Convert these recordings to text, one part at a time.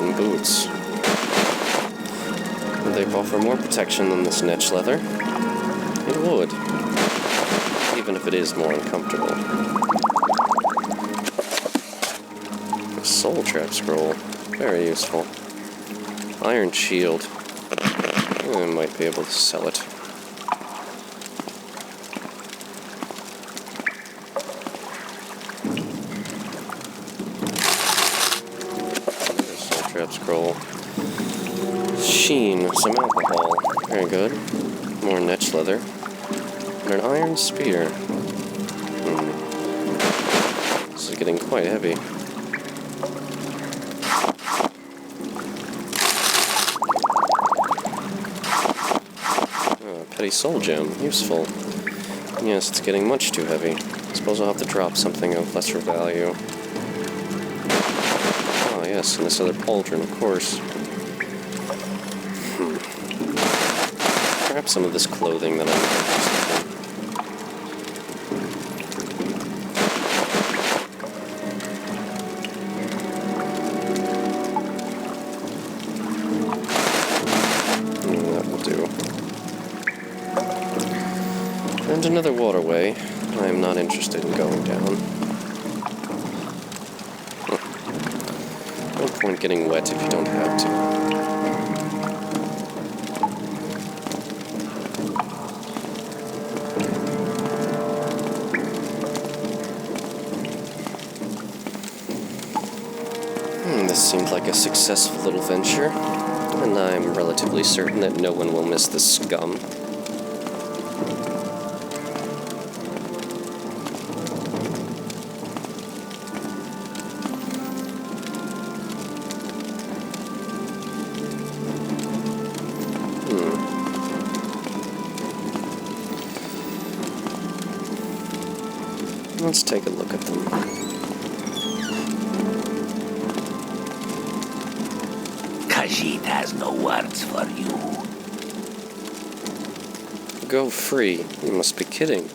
wooden boots. They offer more protection than this netch leather. It would. Even if it is more uncomfortable. A soul trap scroll. Very useful. Iron shield. I might be able to sell it. Another soul trap scroll. Sheen. Some alcohol. Very good. More netch leather. And an iron spear. This is getting quite heavy. Petty soul gem. Useful. Yes, it's getting much too heavy. I suppose I'll have to drop something of lesser value. Oh yes, and this other pauldron, of course. Perhaps some of this clothing that I'm interested in. That will do. And another waterway. I am not interested in going down. No point getting wet if you don't have to. This seemed like a successful little venture, and I'm relatively certain that no one will miss this scum. Let's take a look at them. Khajiit has no words for you. Go free. You must be kidding.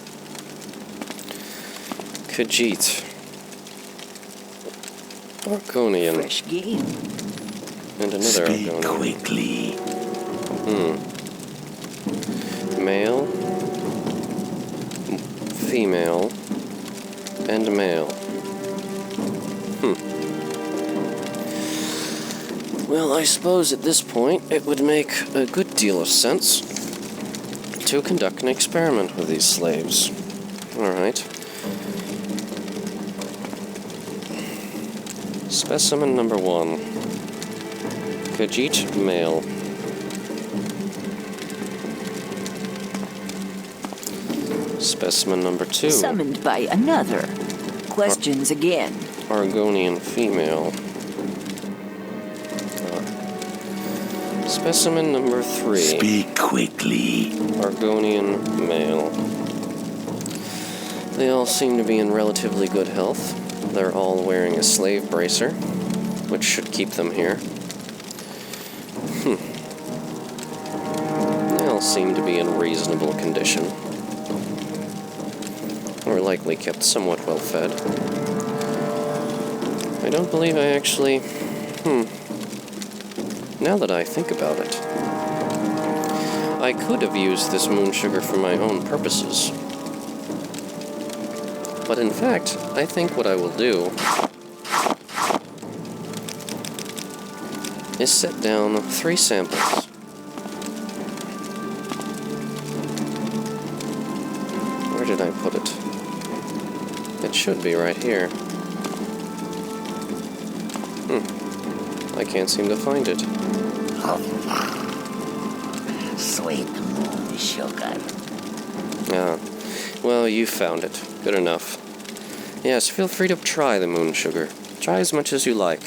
Khajiit. Argonian. Fresh game. And another Speak Argonian. quickly. Male. Female. And male. Well, I suppose at this point it would make a good deal of sense to conduct an experiment with these slaves. Alright. Specimen number 1. Khajiit male. Specimen number 2. Summoned by another. Questions again. Argonian female. Specimen number 3. Speak quickly. Argonian male. They all seem to be in relatively good health. They're all wearing a slave bracer, which should keep them here. They all seem to be in reasonable condition. Or likely kept somewhat well fed. I don't believe I actually... Now that I think about it, I could have used this moon sugar for my own purposes. But in fact, I think what I will do is set down 3 samples. Where did I put it? It should be right here. I can't seem to find it. Sweet moon sugar. Ah, well, you found it. Good enough. Yes, feel free to try the moon sugar. Try as much as you like.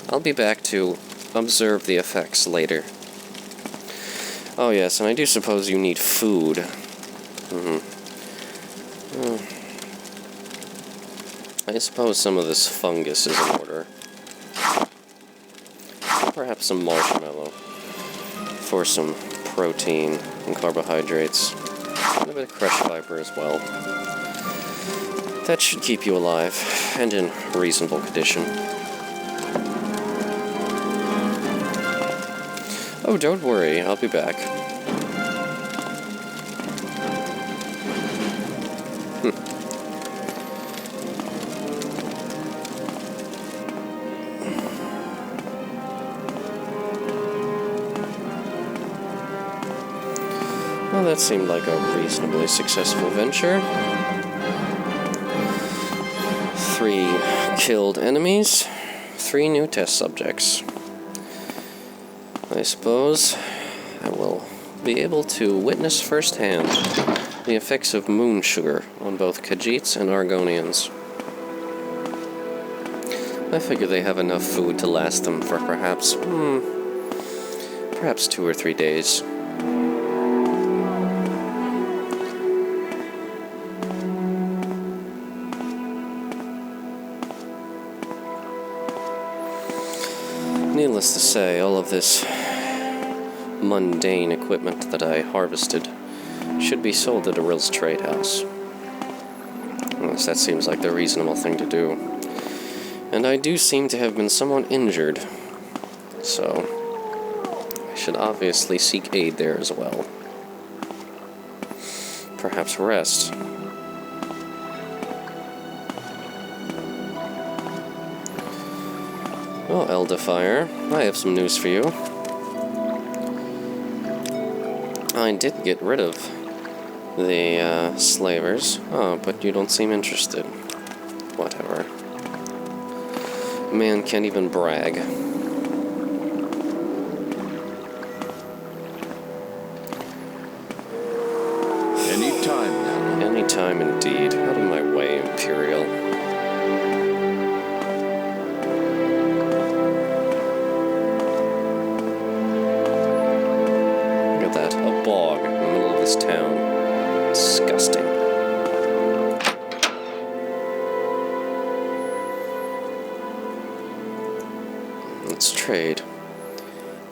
I'll be back to observe the effects later. Oh yes, and I do suppose you need food. I suppose some of this fungus is in order. Perhaps some marshmallow for some protein and carbohydrates. And a bit of crushed fiber as well. That should keep you alive and in reasonable condition. Oh, don't worry, I'll be back. Well, that seemed like a reasonably successful venture. 3 killed enemies, 3 new test subjects. I suppose I will be able to witness firsthand the effects of moon sugar on both Khajiits and Argonians. I figure they have enough food to last them for perhaps 2 or 3 days. Needless to say, all of this mundane equipment that I harvested should be sold at Arille's trade house. Yes, that seems like the reasonable thing to do. And I do seem to have been somewhat injured, so I should obviously seek aid there as well. Perhaps rest. Well, Eldefier, I have some news for you. I did get rid of the slavers. Oh, but you don't seem interested. Whatever. Man can't even brag. Anytime now. Anytime indeed. Out of my way, Imperial. Look at that. A bog in the middle of this town. Disgusting. Let's trade.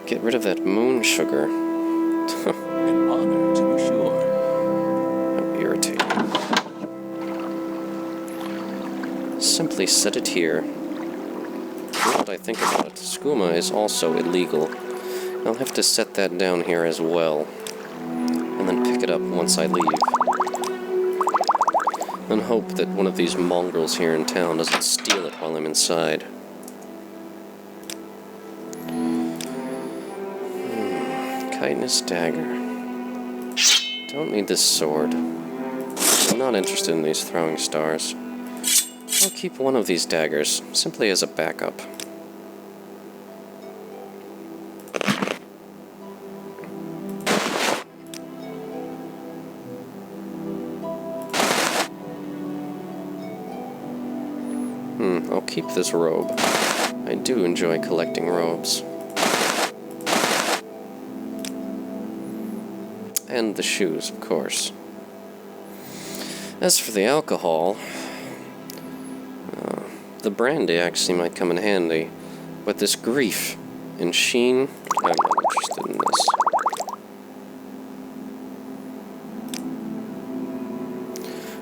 Get rid of that moon sugar. An honor, to be sure. How irritating. Simply set it here. Now that I think about it, skooma is also illegal. I'll have to set that down here as well. And then pick it up once I leave. And hope that one of these mongrels here in town doesn't steal it while I'm inside. Chitinous dagger. Don't need this sword. I'm not interested in these throwing stars. I'll keep one of these daggers, simply as a backup. I'll keep this robe. I do enjoy collecting robes. And the shoes, of course. As for the alcohol, the brandy actually might come in handy, but this grief and sheen, I'm not interested in this.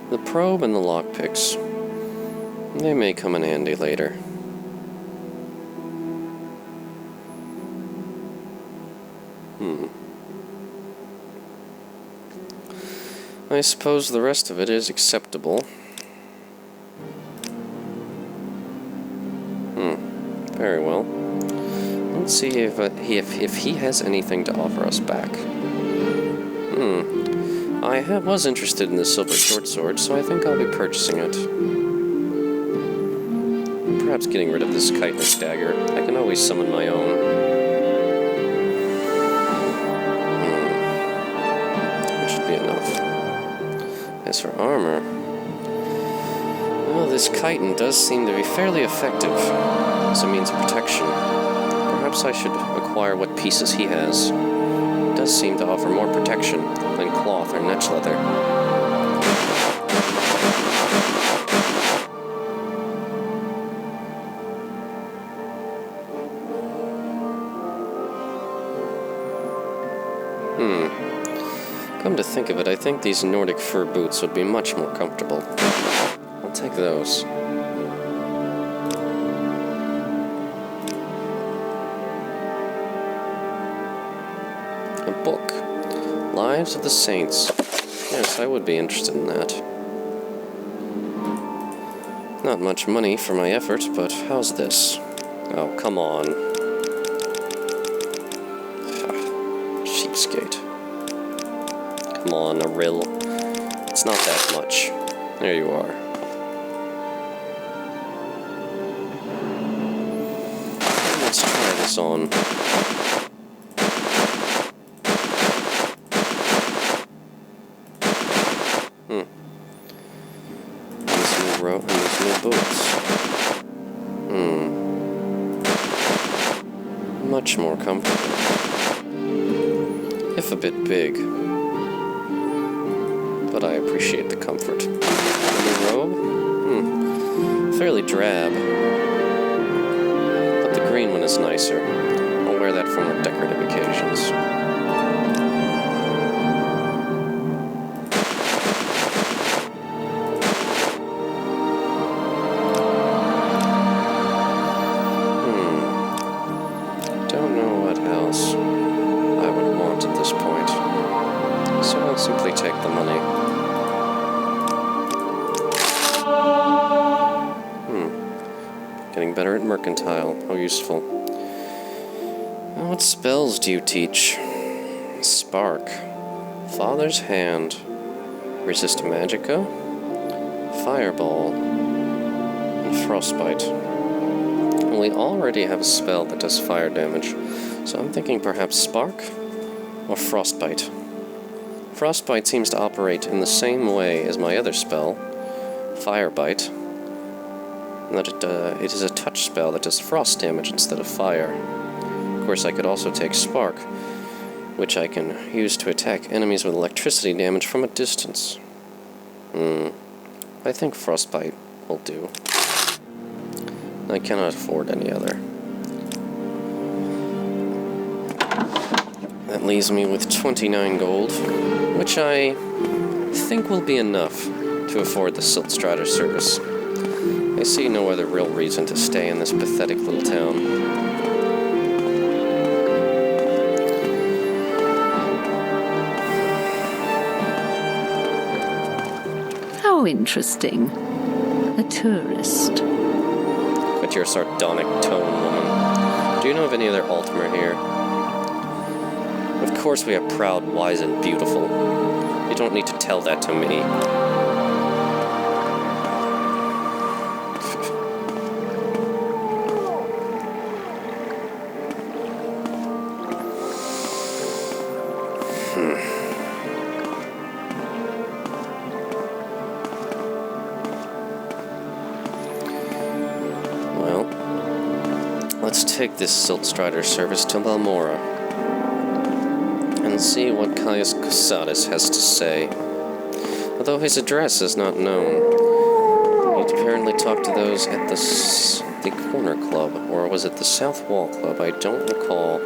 The probe and the lockpicks, they may come in handy later. I suppose the rest of it is acceptable. Very well. Let's see if he has anything to offer us back. I was interested in the silver short sword, so I think I'll be purchasing it. Perhaps getting rid of this chitinous dagger. I can always summon my own. That should be enough. As for armor, well, this chitin does seem to be fairly effective as a means of protection. Perhaps I should acquire what pieces he has. It does seem to offer more protection than cloth or netch leather. Come to think of it, I think these Nordic fur boots would be much more comfortable. I'll take those. A book. Lives of the Saints. Yes, I would be interested in that. Not much money for my effort, but how's this? Oh, come on. Cheapskate. Come on, Arille. It's not that much. There you are. Let's try this on. And these new boots. Much more comfortable. If a bit big. But I appreciate the comfort. The new robe? Fairly drab. But the green one is nicer. I'll wear that for more decorative occasions. Don't know what else I would want at this point. So I'll simply take the money. Getting better at mercantile. How useful. What spells do you teach? Spark. Father's Hand. Resist Magicka. Fireball. And Frostbite. We already have a spell that does fire damage, so I'm thinking perhaps Spark or Frostbite. Frostbite seems to operate in the same way as my other spell, Firebite, and that it is a touch spell that does frost damage instead of fire. Of course, I could also take Spark, which I can use to attack enemies with electricity damage from a distance. I think Frostbite will do. I cannot afford any other. That leaves me with 29 gold, which I think will be enough to afford the Silt Strider service. I see no other real reason to stay in this pathetic little town. How interesting. A tourist. Quit your sardonic tone, woman. Do you know of any other Altmer here? Of course we are proud, wise, and beautiful. You don't need to tell that to me. Well, let's take this Silt Strider service to Balmora and see what Caius Cusadus has to say. Although his address is not known, he'd apparently talked to those at the Corner Club, or was it the South Wall Club? I don't recall.